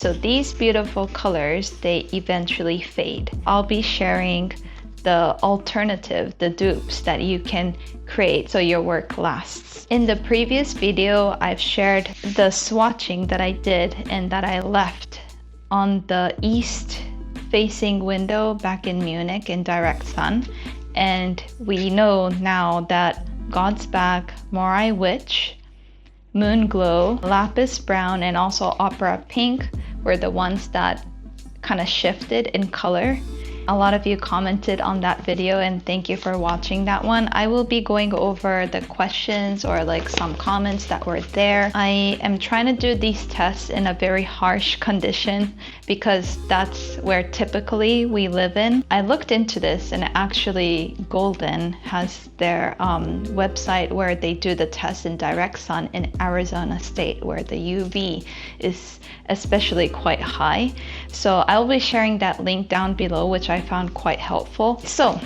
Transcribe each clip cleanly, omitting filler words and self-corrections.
So these beautiful colors, they eventually fade. I'll be sharing the alternative, the dupes that you can create so your work lasts. In the previous video, I've shared the swatching that I did and that I left on the east facing window back in Munich in direct sun. And we know now that God's Back, Morai Witch, Moonglow, Lapis Brown, and also Opera Pink were the ones that kind of shifted in color. A lot of you commented on that video and thank you for watching that one. I will be going over the questions or like some comments that were there. I am trying to do these tests in a very harsh condition because that's where typically we live in. I looked into this and actually Golden has their website where they do the test in direct sun in Arizona state where the UV is especially quite high. So I'll be sharing that link down below, which I found quite helpful. So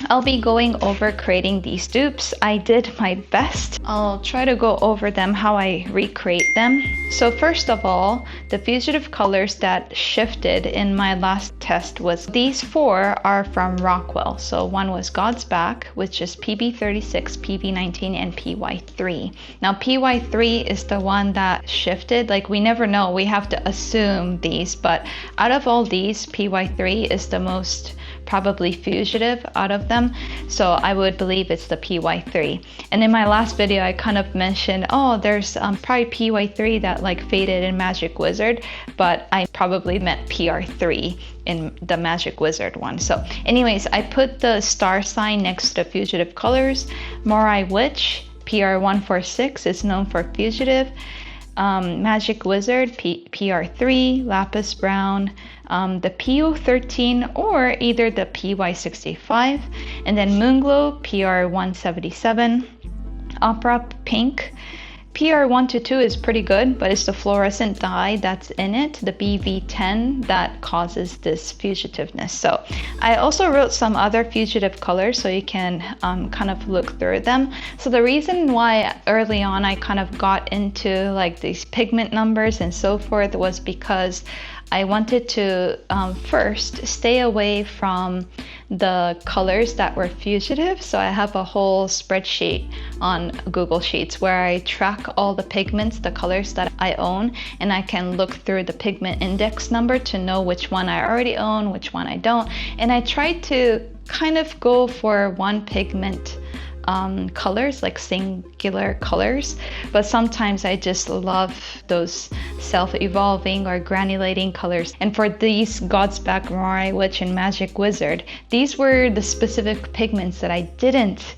I'll be going over creating these dupes. I did my best. I'll try to go over them, how I recreate them. So first of all, the fugitive colors that shifted in my last test was these four are from Rockwell. So one was God's Back, which is PB36, PB19, and PY3. Now PY3 is the one that shifted. Like we never know, we have to assume these, but out of all these, PY3 is the most probably fugitive out of them, so I would believe it's the PY3. And in my last video I kind of mentioned, oh, there's probably PY3 that like faded in Magic Wizard, but I probably meant PR3 in the Magic Wizard one. So anyways, I put the star sign next to fugitive colors. Morai Witch, PR146 is known for fugitive. Magic Wizard, PR3, Lapis Brown, the PO13 or either the PY65, and then Moonglow, PR177, Opera Pink, PR122 is pretty good, but it's the fluorescent dye that's in it, the BV10, that causes this fugitiveness. So I also wrote some other fugitive colors so you can kind of look through them. So the reason why early on I kind of got into like these pigment numbers and so forth was because I wanted to first stay away from the colors that were fugitive. So I have a whole spreadsheet on Google Sheets where I track all the pigments, the colors that I own, and I can look through the pigment index number to know which one I already own, which one I don't. And I tried to kind of go for one pigment colors, like singular colors, but sometimes I just love those self-evolving or granulating colors. And for these God's Back, Morai Witch, and Magic Wizard, these were the specific pigments that I didn't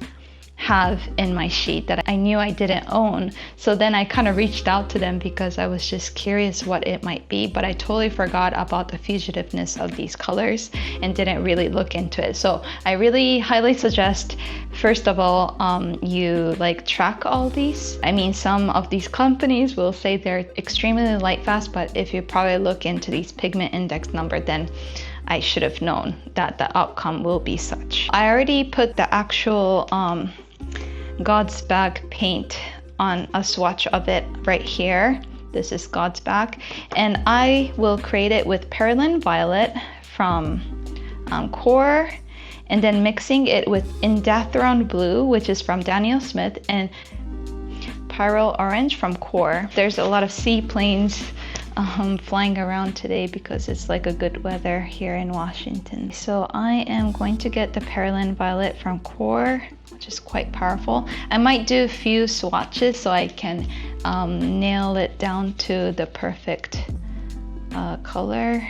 have in my sheet that I knew I didn't own. So then I kind of reached out to them because I was just curious what it might be, but I totally forgot about the fugitiveness of these colors and didn't really look into it. So I really highly suggest, first of all, you like track all these. I mean, some of these companies will say they're extremely lightfast, but if you probably look into these pigment index number, then I should have known that the outcome will be such. I already put the actual God's Back paint on a swatch of it right here. This is God's Back, and I will create it with Perylene Violet from Core, and then mixing it with Indanthrone Blue, which is from Daniel Smith, and Pyrrole Orange from Core. There's a lot of seaplanes flying around today because it's like a good weather here in Washington. So I am going to get the Perylene Violet from Core, which is quite powerful. I might do a few swatches so I can nail it down to the perfect color.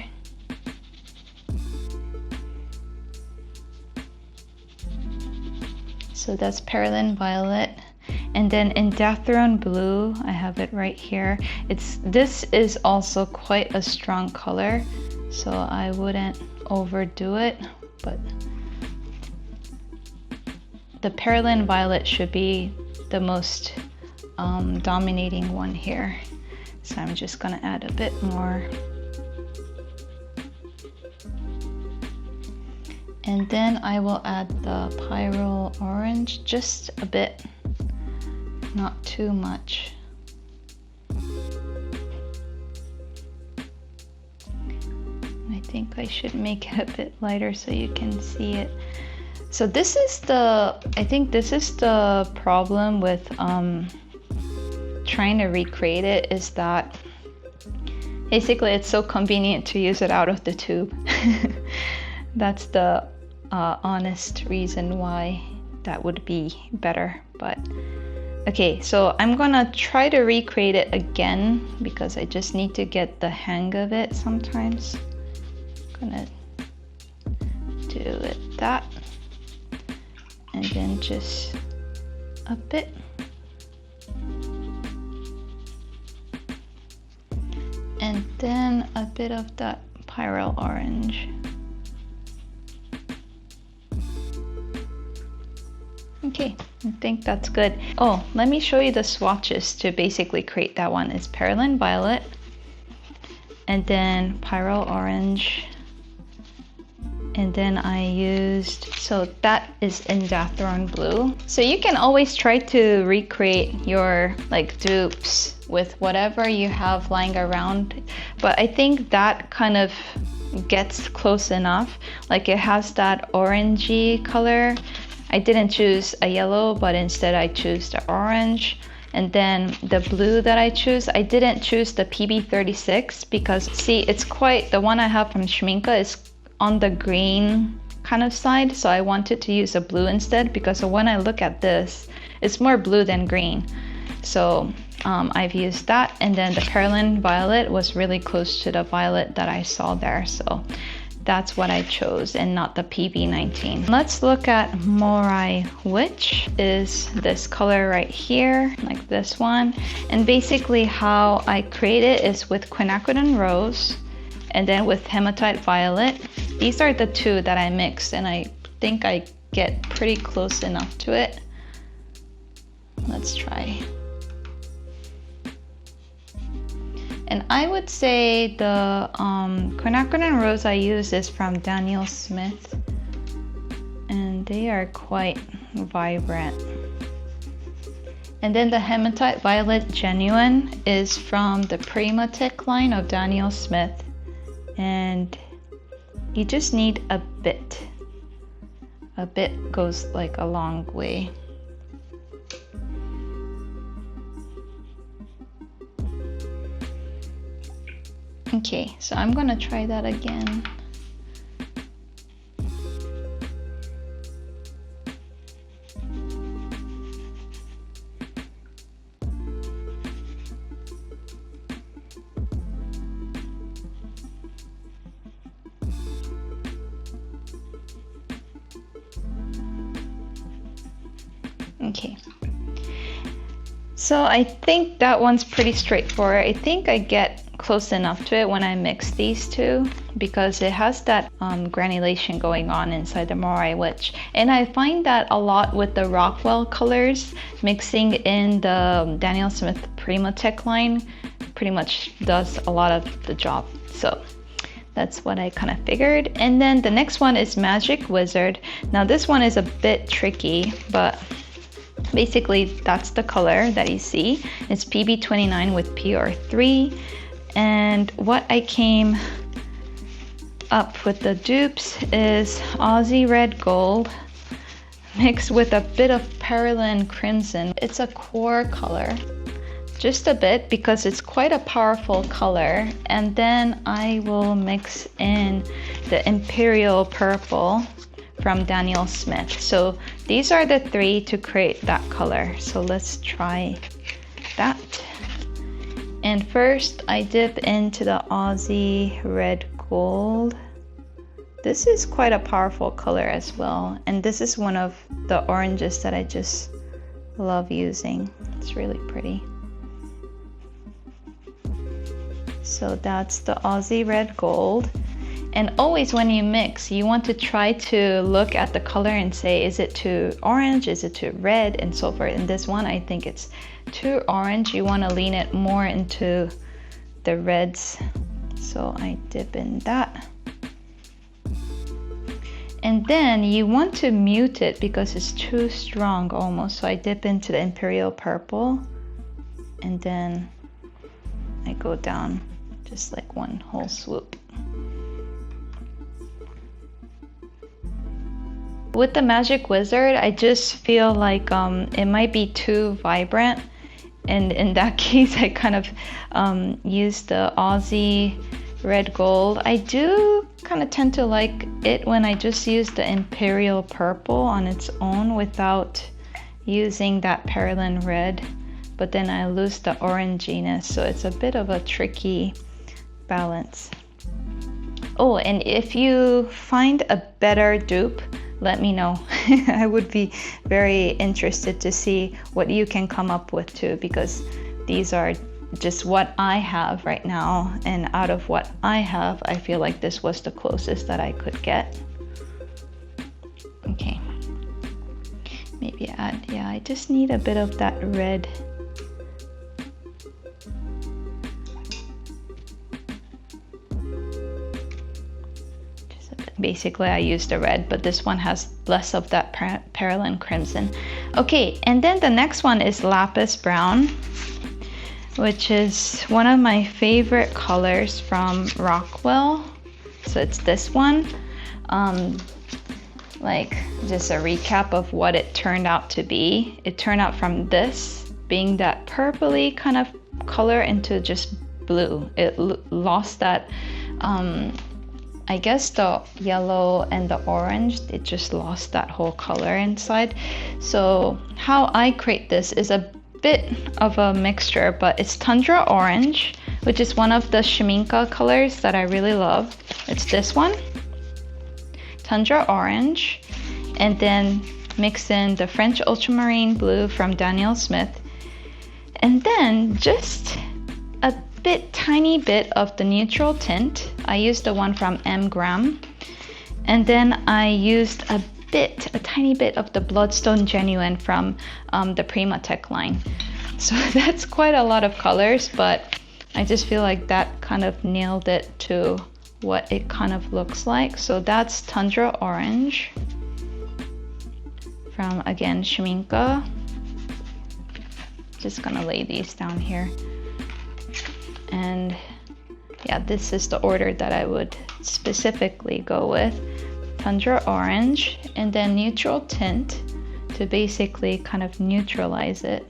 So that's Perylene Violet. And then Indanthrone Blue, I have it right here. This is also quite a strong color, so I wouldn't overdo it, but the Perylene Violet should be the most dominating one here. So I'm just gonna add a bit more. And then I will add the Pyrrole Orange, just a bit, not too much. think I should make it a bit lighter so you can see it. So this is the, I think this is the problem with trying to recreate it, is that basically it's so convenient to use it out of the tube. That's the honest reason why that would be better. But okay, so I'm gonna try to recreate it again because I just need to get the hang of it sometimes. I'm gonna do it that, and then just a bit. And then a bit of that pyrrole orange. Okay, I think that's good. Oh, let me show you the swatches to basically create that one. It's Perylene Violet, and then Pyrrole Orange, and then I used, so that is Indathrone Blue. So you can always try to recreate your like dupes with whatever you have lying around, but I think that kind of gets close enough. Like it has that orangey color. I didn't choose a yellow, but instead I choose the orange. And then the blue that I choose, I didn't choose the PB36 because see, it's quite, the one I have from Schminke is on the green kind of side. So I wanted to use a blue instead because when I look at this, it's more blue than green. So I've used that. And then the Perylene Violet was really close to the violet that I saw there. So that's what I chose and not the PB19. Let's look at Morai, which is this color right here, like this one. And basically how I create it is with quinacridone rose and then with hematite violet. These are the two that I mixed, and I think I get pretty close enough to it. Let's try. And I would say the quinacridone rose I use is from Daniel Smith, and they are quite vibrant. And then the hematite violet genuine is from the Primatic line of Daniel Smith, and you just need a bit. A bit goes like a long way. Okay, so I'm gonna try that again. Okay, so I think that one's pretty straightforward. I think I get close enough to it when I mix these two because it has that granulation going on inside the Morai Witch. And I find that a lot with the Rockwell colors, mixing in the Daniel Smith Primatech line pretty much does a lot of the job. So that's what I kind of figured. And then the next one is Magic Wizard. Now this one is a bit tricky, but basically that's the color that you see. It's PB29 with PR3. And what I came up with the dupes is Aussie Red Gold mixed with a bit of Perylene Crimson. It's a core color, just a bit because it's quite a powerful color. And then I will mix in the Imperial Purple from Daniel Smith. So these are the three to create that color. So let's try that. And first I dip into the Aussie Red Gold. This is quite a powerful color as well. And this is one of the oranges that I just love using. It's really pretty. So that's the Aussie Red Gold. And always when you mix, you want to try to look at the color and say, is it too orange? Is it too red? And so forth. In this one, I think it's too orange. You want to lean it more into the reds. So I dip in that. And then you want to mute it because it's too strong almost. So I dip into the Imperial Purple. And then I go down just like one whole swoop. With the Magic Wizard, I just feel like it might be too vibrant, and in that case I kind of use the Aussie red gold. I do kind of tend to like it when I just use the Imperial Purple on its own without using that Perylene red, but then I lose the oranginess, so it's a bit of a tricky balance. Oh, and if you find a better dupe, let me know. I would be very interested to see what you can come up with too, because these are just what I have right now, and out of what I have, I feel like this was the closest that I could get. Okay, maybe add, yeah, I just need a bit of that red. Basically I used the red, but this one has less of that Perylene crimson. Okay, and then the next one is Lapis Brown, which is one of my favorite colors from Rockwell. So it's this one. Like just a recap of what it turned out to be. It turned out from this being that purpley kind of color into just blue. It lost that I guess the yellow and the orange, it just lost that whole color inside. So how I create this is a bit of a mixture, but it's Tundra Orange, which is one of the Schmincke colors that I really love. It's this one, Tundra Orange, and then mix in the French Ultramarine Blue from Daniel Smith, and then just a tiny bit of the neutral tint. I used the one from M. Graham, and then I used a tiny bit of the Bloodstone Genuine from the Primatech line. So that's quite a lot of colors, but I just feel like that kind of nailed it to what it kind of looks like. So that's Tundra Orange from, again, Schmincke. Just gonna lay these down here. And yeah, this is the order that I would specifically go with. Tundra Orange, and then neutral tint to basically kind of neutralize it.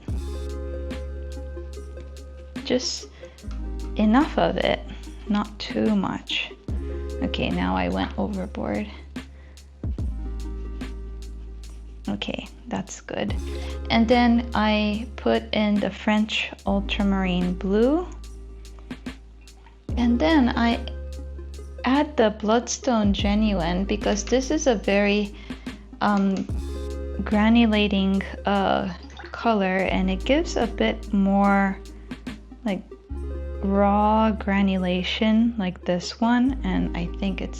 Just enough of it, not too much. Okay, now I went overboard. Okay, that's good. And then I put in the French Ultramarine Blue. And then I add the Bloodstone Genuine because this is a very granulating color, and it gives a bit more like raw granulation like this one, and I think it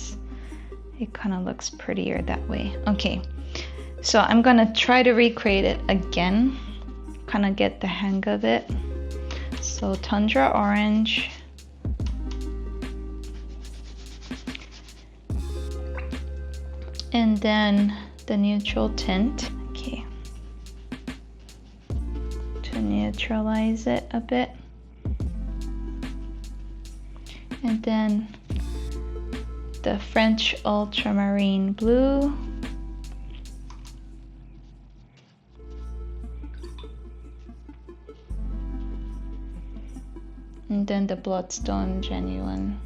kind of looks prettier that way. Okay, so I'm gonna try to recreate it again, kind of get the hang of it. So Tundra Orange, and then the neutral tint, okay, to neutralize it a bit, and then the French Ultramarine Blue, and then the Bloodstone Genuine.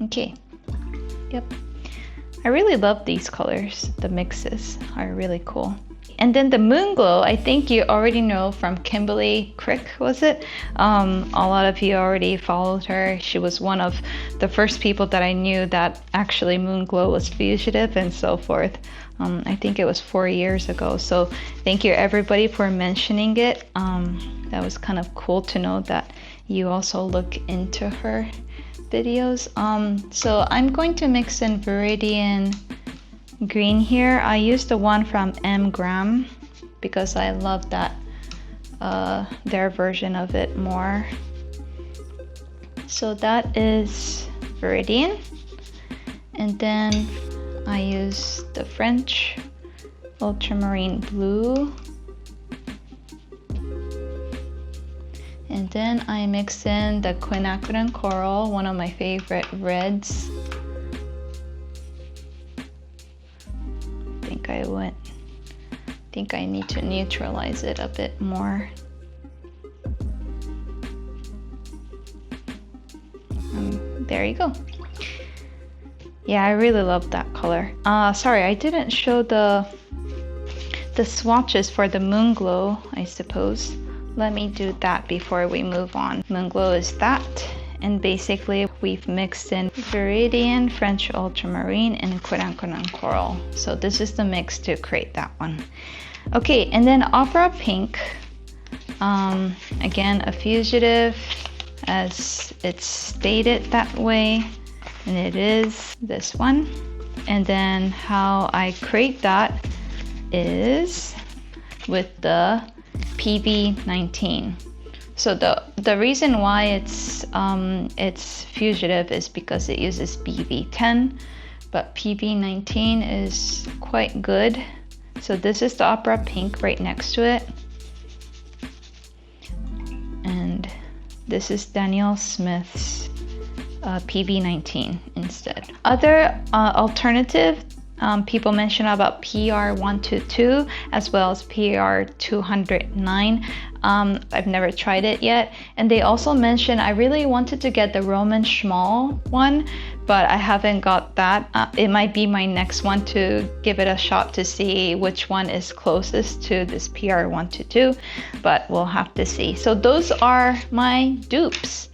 Okay, yep. I really love these colors. The mixes are really cool. And then the Moonglow, I think you already know from Kimberly Crick, was it? A lot of you already followed her. She was one of the first people that I knew that actually Moonglow was fugitive and so forth. I think it was 4 years ago. So thank you everybody for mentioning it. That was kind of cool to know that you also look into her videos. So I'm going to mix in Viridian Green here. I used the one from M. Graham because I love that their version of it more. So that is Viridian, and then I use the French Ultramarine Blue, and then I mix in the Quinacridone Coral, one of my favorite reds I think I need to neutralize it a bit more. There you go. Yeah, I really love that color. Sorry, I didn't show the swatches for the Moonglow, I suppose. Let me do that before we move on. Moonglow is that, and basically we've mixed in Viridian, French Ultramarine, and Quinacridone Coral. So this is the mix to create that one. Okay, and then Opera Pink. Again, a fugitive, as it's stated that way, and it is this one. And then how I create that is with the PB19. So the reason why it's fugitive is because it uses BV10, but PB19 is quite good. So this is the Opera Pink right next to it, and this is Daniel Smith's PB19 instead. Other alternative, people mention about PR122 as well as PR209. I've never tried it yet. And they also mentioned I really wanted to get the Roman Schmal one, but I haven't got that. It might be my next one to give it a shot to see which one is closest to this PR122, but we'll have to see. So those are my dupes.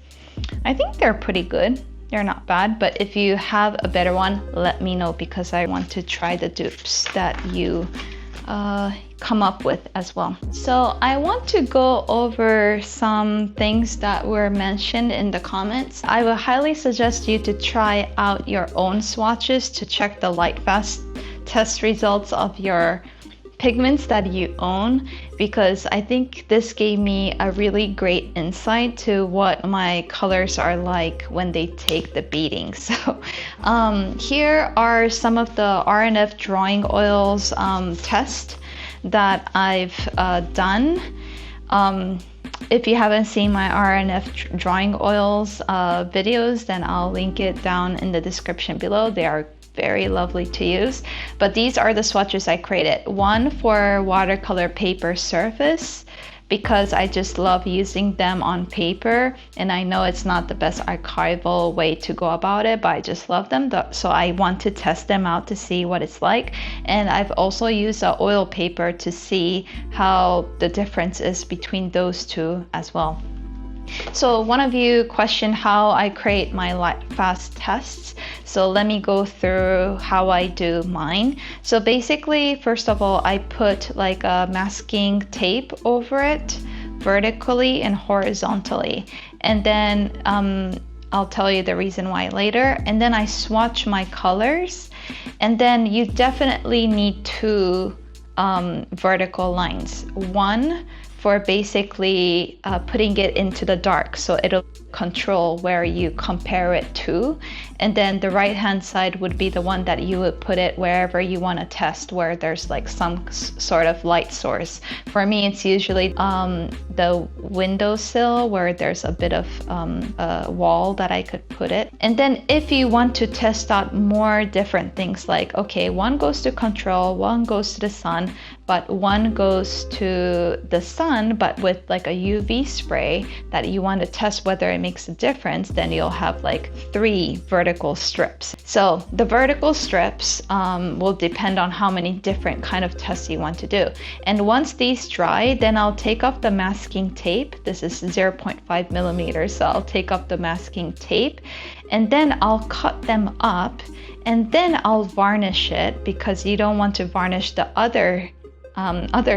I think they're pretty good. They're not bad, but if you have a better one, let me know, because I want to try the dupes that you come up with as well. So I want to go over some things that were mentioned in the comments. I would highly suggest you to try out your own swatches to check the lightfast test results of your pigments that you own, because I think this gave me a really great insight to what my colors are like when they take the beating. So here are some of the RNF drawing oils test that I've done. If you haven't seen my RNF drawing oils videos, then I'll link it down in the description below. They are very lovely to use. But these are the swatches I created. One for watercolor paper surface, because I just love using them on paper, and I know it's not the best archival way to go about it, but I just love them. So I want to test them out to see what it's like. And I've also used an oil paper to see how the difference is between those two as well. So one of you questioned how I create my lightfast tests. So let me go through how I do mine. So basically, first of all, I put like a masking tape over it vertically and horizontally. And then I'll tell you the reason why later. And then I swatch my colors. And then you definitely need two vertical lines. One for basically putting it into the dark, so it'll control where you compare it to. And then the right hand side would be the one that you would put it wherever you want to test, where there's like some sort of light source. For me, it's usually the windowsill where there's a bit of a wall that I could put it. And then if you want to test out more different things, like, okay, one goes to control, one goes to the sun, but one goes to the sun, but with like a UV spray that you want to test whether it makes a difference, then you'll have like 3 vertical strips. So the vertical strips will depend on how many different kind of tests you want to do. And once these dry, then I'll take off the masking tape. This is 0.5 millimeters, so I'll take off the masking tape, and then I'll cut them up, and then I'll varnish it, because you don't want to varnish the other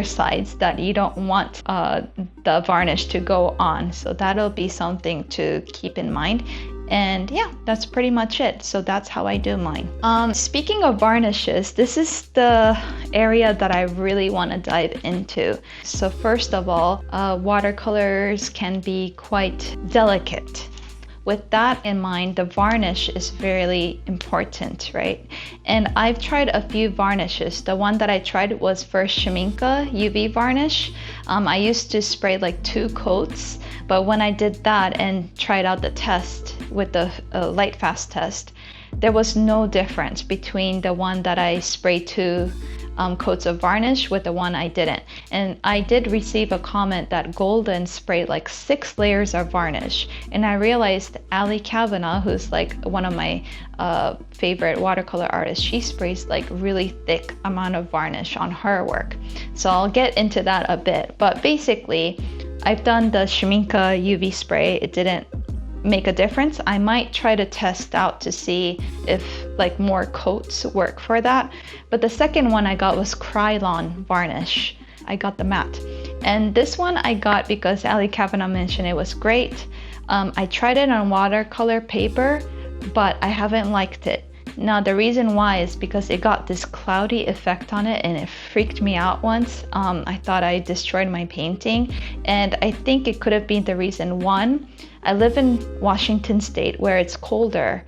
sides that you don't want the varnish to go on. So that'll be something to keep in mind. And yeah, that's pretty much it. So that's how I do mine. Speaking of varnishes, this is the area that I really want to dive into. So first of all, watercolors can be quite delicate. With that in mind, the varnish is very important, right? And I've tried a few varnishes. The one that I tried was first Schmincke UV varnish. I used to spray like 2 coats, but when I did that and tried out the test with the lightfast test, there was no difference between the one that I sprayed 2 coats of varnish with the one I didn't. And I did receive a comment that Golden sprayed like 6 layers of varnish, and I realized Ali Kavanaugh, who's like one of my favorite watercolor artists, she sprays like really thick amount of varnish on her work. So I'll get into that a bit, but basically I've done the Schmincke UV spray. It didn't make a difference. I might try to test out to see if like more coats work for that. But the second one I got was Krylon varnish. I got the matte, and this one I got because Ali Kavanaugh mentioned it was great. I tried it on watercolor paper, but I haven't liked it. Now the reason why is because it got this cloudy effect on it, and it freaked me out once. I thought I destroyed my painting, and I think it could have been the reason. One, I live in Washington State where it's colder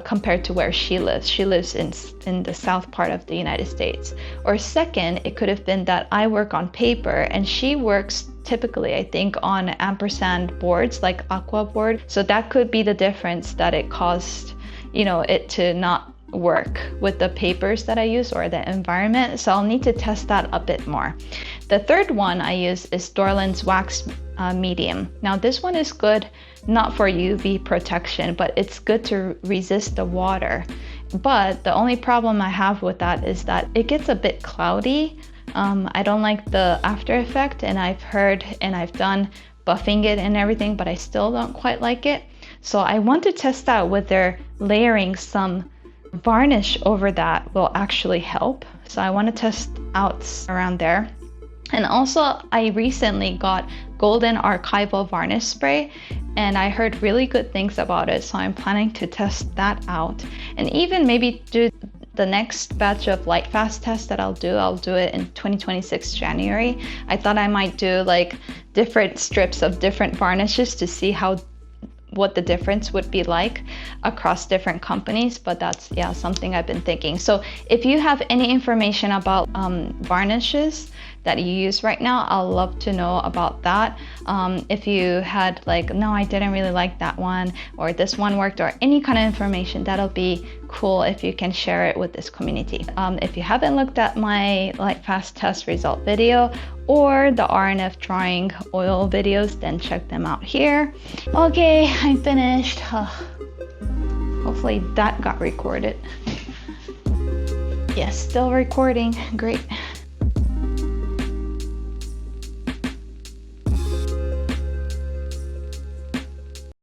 compared to where she lives. She lives in the south part of the United States. Or second, it could have been that I work on paper and she works typically, I think, on ampersand boards like aqua board. So that could be the difference that it caused, you know, it to not work with the papers that I use or the environment. So I'll need to test that a bit more. The third one I use is Dorland's wax medium. Now this one is good not for UV protection, but it's good to resist the water. But the only problem I have with that is that it gets a bit cloudy. I don't like the after effect, and I've heard and I've done buffing it and everything, but I still don't quite like it. So I want to test out whether layering some varnish over that will actually help. So I want to test out around there. And also I recently got Golden Archival varnish spray, and I heard really good things about it, so I'm planning to test that out, and even maybe do the next batch of lightfast test that I'll do it in 2026 January. I thought I might do like different strips of different varnishes to see what the difference would be like across different companies, but that's something I've been thinking. So if you have any information about varnishes that you use right now, I'll love to know about that. If you had like, no, I didn't really like that one, or this one worked, or any kind of information, that'll be cool if you can share it with this community. If you haven't looked at my lightfast test result video or the RNF drawing oil videos, then check them out here. Okay, I'm finished. Hopefully that got recorded. Yes, still recording. Great.